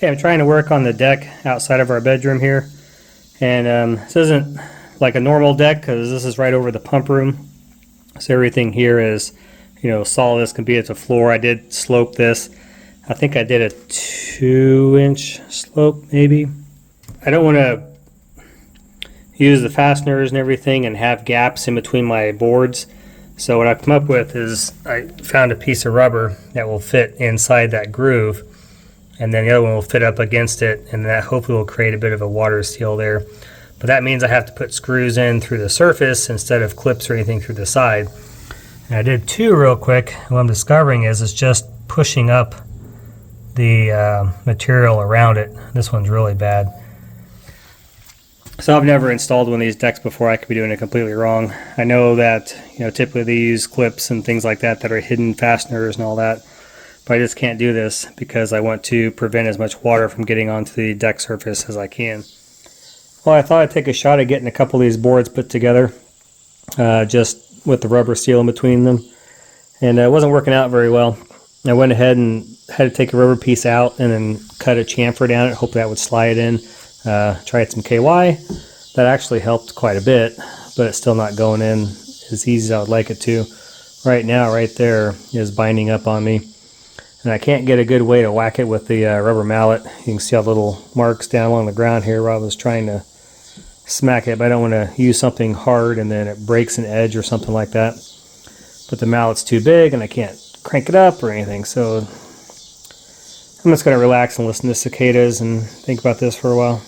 Okay, I'm trying to work on the deck outside of our bedroom here, and this isn't like a normal deck because this is right over the pump room, so everything here is, you know, solid as can be. It's a floor. I did slope this. I think I did a 2-inch slope maybe. I don't want to use the fasteners and everything and have gaps in between my boards, so what I've come up with is I found a piece of rubber that will fit inside that groove, and then the other one will fit up against it, and that hopefully will create a bit of a water seal there. But that means I have to put screws in through the surface instead of clips or anything through the side. And I did 2 real quick, and what I'm discovering is it's just pushing up the material around it. This one's really bad. So I've never installed one of these decks before. I could be doing it completely wrong. I know that, you know, typically they use clips and things like that that are hidden fasteners and all that. But I just can't do this because I want to prevent as much water from getting onto the deck surface as I can. Well, I thought I'd take a shot at getting a couple of these boards put together, just with the rubber seal in between them. And it wasn't working out very well. I went ahead and had to take a rubber piece out and then cut a chamfer down it. Hope that would slide in. Tried some KY. That actually helped quite a bit, but it's still not going in as easy as I would like it to. Right now, right there is binding up on me. And I can't get a good way to whack it with the rubber mallet. You can see all the little marks down along the ground here where I was trying to smack it, but I don't want to use something hard and then it breaks an edge or something like that. But the mallet's too big and I can't crank it up or anything, so I'm just going to relax and listen to cicadas and think about this for a while.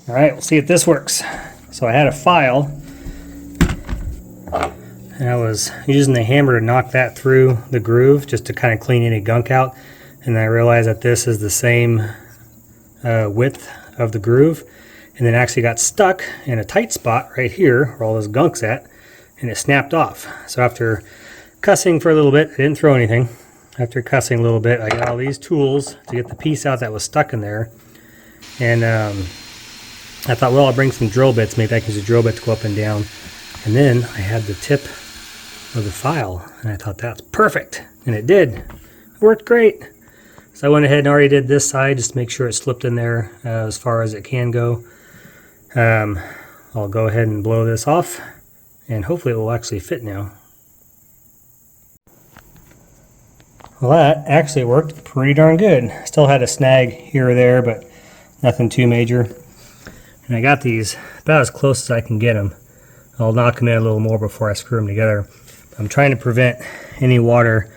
Alright, we'll see if this works. So I had a file, and I was using the hammer to knock that through the groove just to kind of clean any gunk out, and then I realized that this is the same width of the groove, and then actually got stuck in a tight spot right here where all this gunk's at, and it snapped off. So after cussing for a little bit, I didn't throw anything. After cussing a little bit, I got all these tools to get the piece out that was stuck in there, and I thought, well, I'll bring some drill bits. Maybe I can use a drill bit to go up and down. And then I had the tip of the file, and I thought that's perfect, and it did. It worked great. So I went ahead and already did this side just to make sure it slipped in there as far as it can go. I'll go ahead and blow this off, and hopefully it will actually fit now. Well, that actually worked pretty darn good. Still had a snag here or there, but nothing too major. And I got these about as close as I can get them. I'll knock them in a little more before I screw them together. I'm trying to prevent any water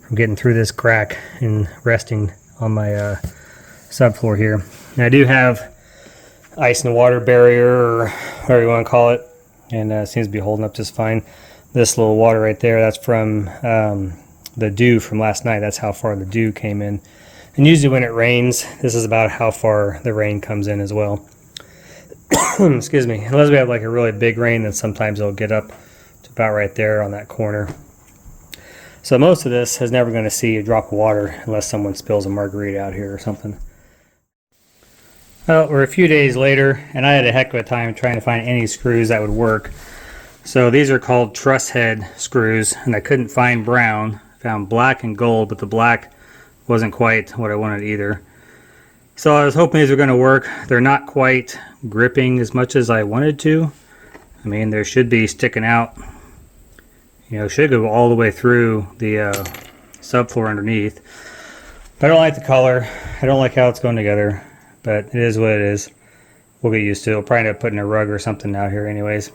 from getting through this crack and resting on my subfloor here. And I do have ice and water barrier, or whatever you want to call it, and it seems to be holding up just fine. This little water right there, that's from the dew from last night. That's how far the dew came in. And usually when it rains, this is about how far the rain comes in as well. Excuse me. Unless we have like a really big rain, then sometimes it'll get up to about right there on that corner. So most of this is never going to see a drop of water unless someone spills a margarita out here or something. Well, we're a few days later, and I had a heck of a time trying to find any screws that would work. So these are called truss head screws, and I couldn't find brown. I found black and gold, but the black wasn't quite what I wanted either. So I was hoping these were going to work. They're not quite gripping as much as I wanted to. I mean, they should be sticking out. You know, should go all the way through the subfloor underneath. But I don't like the color. I don't like how it's going together. But it is what it is. We'll get used to it. We'll probably end up putting a rug or something out here anyways.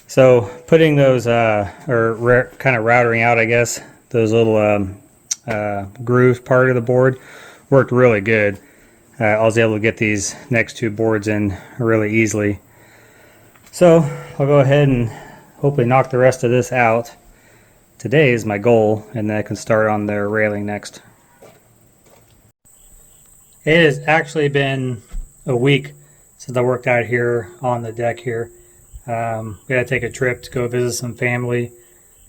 So putting those, kind of routering out, I guess, those little groove part of the board worked really good. I was able to get these next 2 boards in really easily. So I'll go ahead and hopefully knock the rest of this out. Today is my goal, and then I can start on the railing next. It has actually been a week since I worked out here on the deck here. We had to take a trip to go visit some family,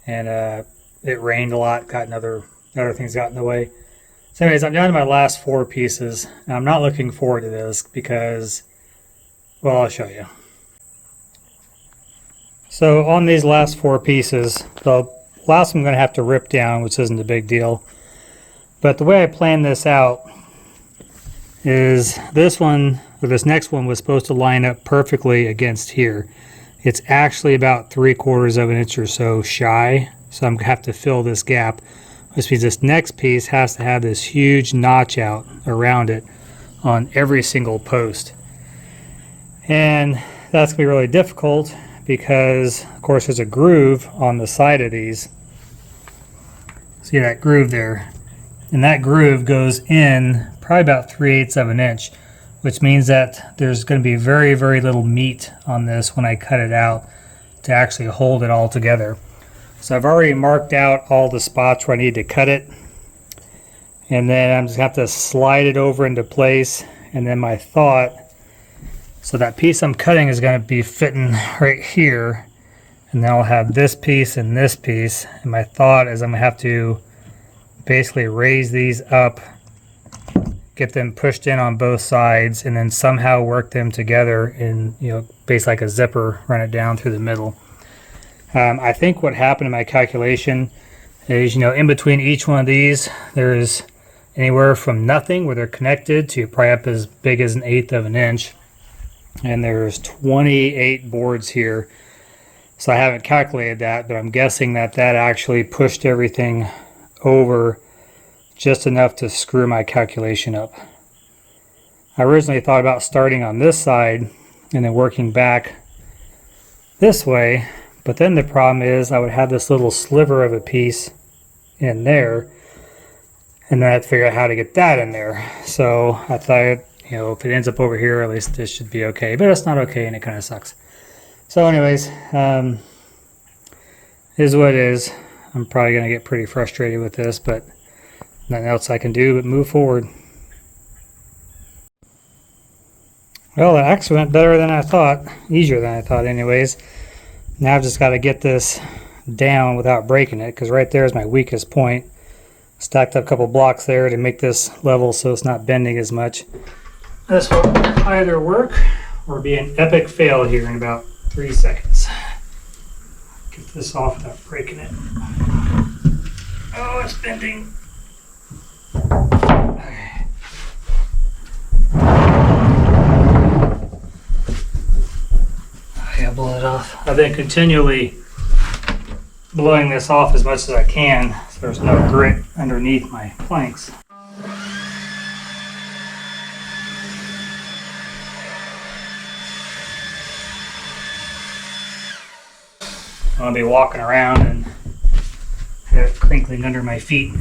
and it rained a lot, got other things got in the way. So anyways, I'm down to my last 4 pieces. And I'm not looking forward to this because, well, I'll show you. So on these last 4 pieces, the last one I'm going to have to rip down, which isn't a big deal. But the way I planned this out is this one, or this next one, was supposed to line up perfectly against here. It's actually about 3/4 of an inch or so shy, so I'm going to have to fill this gap, which means this next piece has to have this huge notch out around it on every single post. And that's going to be really difficult because, of course, there's a groove on the side of these. See that groove there? And that groove goes in probably about 3/8 of an inch, which means that there's going to be very, very little meat on this when I cut it out to actually hold it all together. So I've already marked out all the spots where I need to cut it. And then I'm just going to have to slide it over into place. And then my thought, so that piece I'm cutting is going to be fitting right here. And then I'll have this piece and this piece. And my thought is I'm going to have to basically raise these up, get them pushed in on both sides, and then somehow work them together in, basically like a zipper, run it down through the middle. I think what happened in my calculation is, in between each one of these, there's anywhere from nothing where they're connected to probably up as big as 1/8 of an inch. And there's 28 boards here. So I haven't calculated that, but I'm guessing that actually pushed everything over just enough to screw my calculation up. I originally thought about starting on this side and then working back this way, but then the problem is I would have this little sliver of a piece in there, and then I have to figure out how to get that in there. So I thought, if it ends up over here, at least this should be okay, but it's not okay and it kind of sucks. So anyways, is what it is. I'm probably going to get pretty frustrated with this, but nothing else I can do but move forward. Well, it actually went better than I thought, easier than I thought anyways. Now I've just got to get this down without breaking it, because right there is my weakest point. Stacked up a couple blocks there to make this level so it's not bending as much. This will either work or be an epic fail here in about 3 seconds. Get this off without breaking it. Oh, it's bending. Okay. I gotta blow it off. I've been continually blowing this off as much as I can so there's no grit underneath my planks. I'll be walking around and have it crinkling under my feet.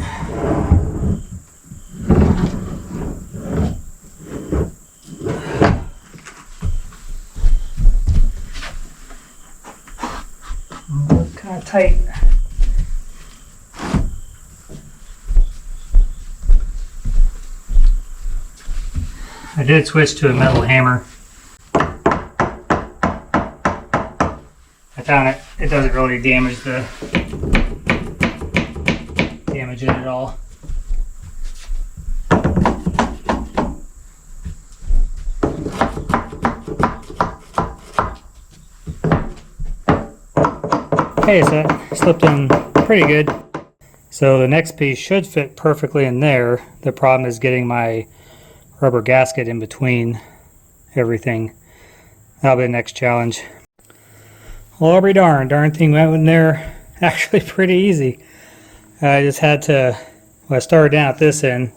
Oh, kind of tight. I did switch to a metal hammer. I found it doesn't really damage it at all. Okay, so that slipped in pretty good. So the next piece should fit perfectly in there. The problem is getting my rubber gasket in between everything. That'll be the next challenge. Well, I'll be darned. Darn thing went in there actually pretty easy. I just had to, I started down at this end,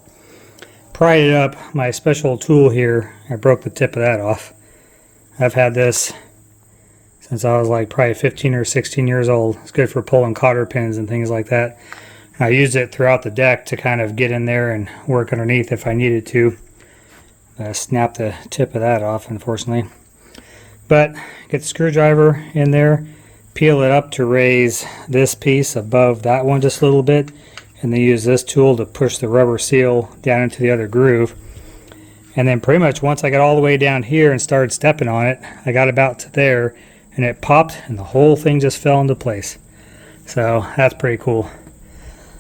pried it up, my special tool here. I broke the tip of that off. I've had this since I was like probably 15 or 16 years old. It's good for pulling cotter pins and things like that. I used it throughout the deck to kind of get in there and work underneath if I needed to. I snapped the tip of that off, unfortunately. But get the screwdriver in there, peel it up to raise this piece above that one just a little bit, and then use this tool to push the rubber seal down into the other groove. And then pretty much once I got all the way down here and started stepping on it, I got about to there and it popped and the whole thing just fell into place. So that's pretty cool.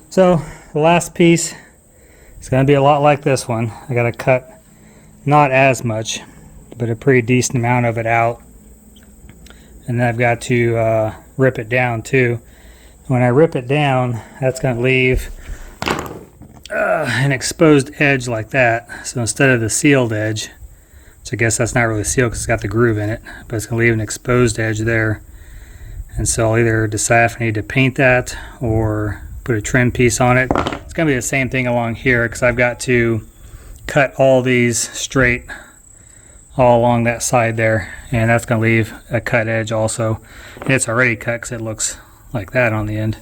So the last piece is going to be a lot like this one. I got to cut not as much, but a pretty decent amount of it out. And then I've got to rip it down too. When I rip it down, that's going to leave an exposed edge like that. So instead of the sealed edge, which I guess that's not really sealed because it's got the groove in it, but it's going to leave an exposed edge there. And so I'll either decide if I need to paint that or put a trim piece on it. It's going to be the same thing along here because I've got to cut all these straight all along that side there, and that's going to leave a cut edge also. And it's already cut because it looks like that on the end.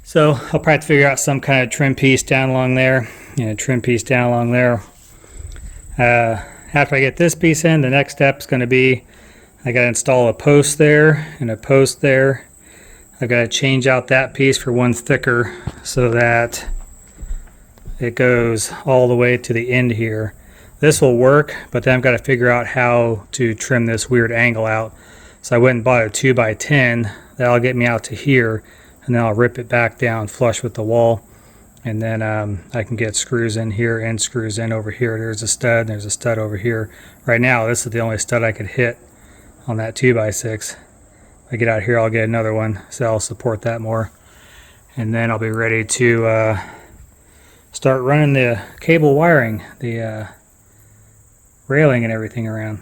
So I'll probably have to figure out some kind of trim piece down along there, trim piece down along there. After I get this piece in, the next step is going to be I got to install a post there and a post there. I've got to change out that piece for one thicker so that it goes all the way to the end here. This will work, but then I've got to figure out how to trim this weird angle out. So I went and bought a 2x10. That'll get me out to here, and then I'll rip it back down flush with the wall. And then I can get screws in here and screws in over here. There's a stud, and there's a stud over here. Right now, this is the only stud I could hit on that 2x6. If I get out here, I'll get another one, so I'll support that more. And then I'll be ready to start running the cable wiring, the railing and everything around.